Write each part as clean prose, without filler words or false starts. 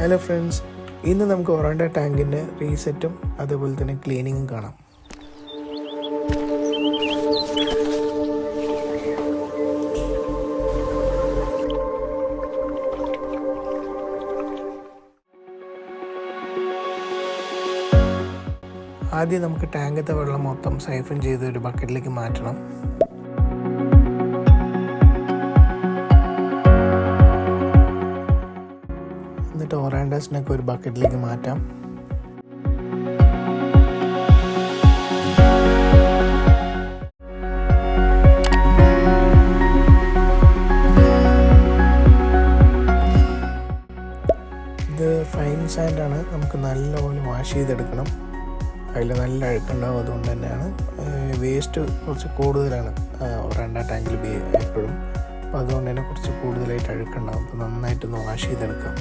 Hello friends, ഇന്ന് നമുക്ക് ഒറാണ്ട ടാങ്കിൻ്റെ റീസെറ്റും അതുപോലെ തന്നെ ക്ലീനിങ്ങും കാണാം. ആദ്യം നമുക്ക് ടാങ്കിലത്തെ വെള്ളം മൊത്തം സൈഫൺ ചെയ്ത് ഒരു ബക്കറ്റിലേക്ക് മാറ്റണം. എന്നിട്ട് ഒറാൻഡാസിനൊക്കെ ഒരു ബക്കറ്റിലേക്ക് മാറ്റാം. ഇത് ഫൈൻ സാൻഡാണ്, നമുക്ക് നല്ലപോലെ വാഷ് ചെയ്തെടുക്കണം. അതിൽ നല്ല അഴുക്കുണ്ടാവും, അതുകൊണ്ട് തന്നെയാണ് വേസ്റ്റ് കുറച്ച് കൂടുതലാണ് ഒറാണ്ട ടാങ്കിൽ എപ്പോഴും. അപ്പോൾ അതുകൊണ്ട് തന്നെ കുറച്ച് കൂടുതലായിട്ട് അഴുക്കുണ്ടാവും. അപ്പോൾ നന്നായിട്ടൊന്ന് വാഷ് ചെയ്തെടുക്കാം.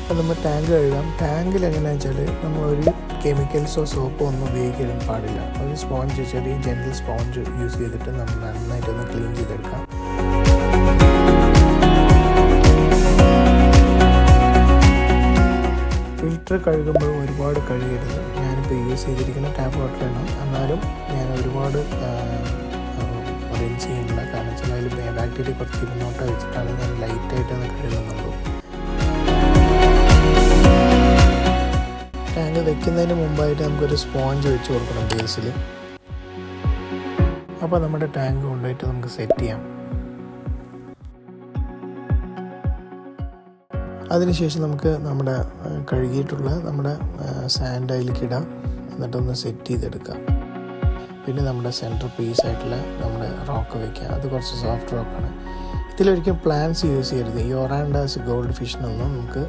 അപ്പോൾ നമ്മൾ ടാങ്ക് കഴുകാം. ടാങ്കിൽ എങ്ങനെയാണെന്ന് വെച്ചാൽ നമ്മളൊരു കെമിക്കൽസോ സോപ്പോ ഒന്നും ഉപയോഗിക്കാൻ പാടില്ല. ഒരു സ്പോഞ്ച്, ചെറിയ ജെൻറ്റിൽ സ്പോഞ്ച് യൂസ് ചെയ്തിട്ട് നമ്മൾ നന്നായിട്ടൊന്ന് ക്ലീൻ ചെയ്തെടുക്കാം. ഫിൽറ്റർ കഴുകുമ്പോൾ ഒരുപാട് കഴുകരുത്. ഞാനിപ്പോൾ യൂസ് ചെയ്തിരിക്കുന്ന ടാപ്പ് വാട്ടറാണ്, എന്നാലും ഞാൻ ഒരുപാട് റിൻസ് ചെയ്യുന്നില്ല. കാരണം വെച്ചാൽ അതിൽ ബാക്ടീരിയ കുറച്ച് ഇരുന്നോട്ട് വെച്ചിട്ടാണ് ഞാൻ ലൈറ്റായിട്ടൊന്ന് കഴുകുന്നുള്ളൂ. ടാങ്ക് വെക്കുന്നതിന് മുമ്പായിട്ട് നമുക്കൊരു സ്പോഞ്ച് വെച്ച് കൊടുക്കണം ബേസിൽ. അപ്പോൾ നമ്മുടെ ടാങ്ക് കൊണ്ടുപോയിട്ട് നമുക്ക് സെറ്റ് ചെയ്യാം. അതിനുശേഷം നമുക്ക് നമ്മുടെ കഴുകിയിട്ടുള്ള നമ്മുടെ സാൻഡ് അതിലേക്ക് ഇടാം. എന്നിട്ടൊന്ന് സെറ്റ് ചെയ്തെടുക്കാം. പിന്നെ നമ്മുടെ സെൻറ്റർ പീസായിട്ടുള്ള നമ്മുടെ റോക്ക് വയ്ക്കാം. അത് കുറച്ച് സോഫ്റ്റ് റോക്കാണ്. ഇതിലൊരിക്കലും പ്ലാന്റ്സ് യൂസ് ചെയ്യരുത്. ഈ ഒറാൻഡാസ് ഗോൾഡ് ഫിഷിനൊന്നും നമുക്ക്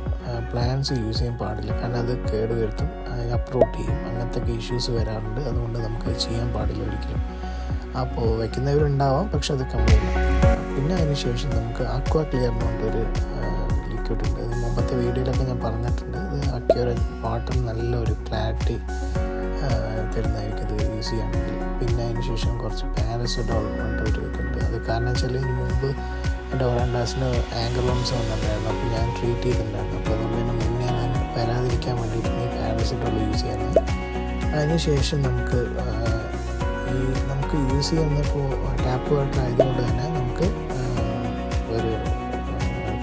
പ്ലാന്റ്സ് യൂസ് ചെയ്യാൻ പാടില്ല. കാരണം അത് കേടുവരുത്തും, അപ്രൂട്ട് ചെയ്യും, അങ്ങനത്തെ ഇഷ്യൂസ് വരാറുണ്ട്. അതുകൊണ്ട് നമുക്ക് ചെയ്യാൻ പാടില്ല ഒരിക്കലും. അപ്പോൾ വയ്ക്കുന്നവരുണ്ടാവാം, പക്ഷെ അത് കംപ്ലൈൻറ്റ്. പിന്നെ അതിന് ശേഷം നമുക്ക് അക്വാ ക്ലിയർ എന്ന് പറഞ്ഞൊരു ലിക്വിഡ് ഉണ്ട്. ഇത് മുമ്പത്തെ വീഡിയോയിലൊക്കെ ഞാൻ പറഞ്ഞിട്ടുണ്ട്. ഇത് അക്യൂർ വാട്ടർ നല്ലൊരു ക്ലാരിറ്റി തരുന്നതായിരിക്കും ഇത് യൂസ് ചെയ്യുകയാണെങ്കിൽ. പിന്നെ അതിന് ശേഷം കുറച്ച് പാരസെറ്റമോൾ പറഞ്ഞൊരു ഇതുണ്ട്. അത് കാരണം വെച്ചാൽ ഇതിന് മുമ്പ് എൻ്റെ ഒറാൻഡാസിന് ആങ്കർ വർംസ് വന്നിട്ടുണ്ടായിരുന്നു. അപ്പോൾ ഞാൻ ട്രീറ്റ് ചെയ്തിട്ടുണ്ടായിരുന്നു. അപ്പോൾ അതുകൊണ്ട് തന്നെ മുന്നേ ഞാൻ വരാതിരിക്കാൻ വേണ്ടിയിട്ടാണ് ഈ പാരസെറ്റമോൾ യൂസ് ചെയ്യുന്നത്. അതിനുശേഷം നമുക്ക് യൂസ് ചെയ്യുന്നപ്പോൾ ടാപ്പ് വാട്ടർ ആയതുകൊണ്ട് തന്നെ നമുക്ക് ഒരു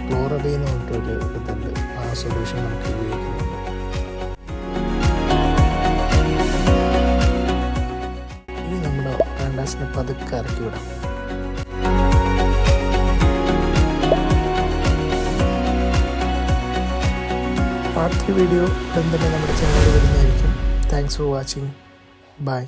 ക്ലോറബി എന്ന് പറഞ്ഞിട്ടൊരു ഇതുണ്ട്. ആ സൊല്യൂഷൻ നമുക്ക് ഉപയോഗിക്കുന്നുണ്ട്. ഇനി നമ്മുടെ ഒറാൻഡാസിനെ പതുക്കെ ഇറക്കി വിടാം. പാർട്ട് 3 വീഡിയോ ഉടൻ തന്നെ നമ്മുടെ ചാനലിൽ വരുന്നതായിരിക്കും. Thanks for watching. ബൈ.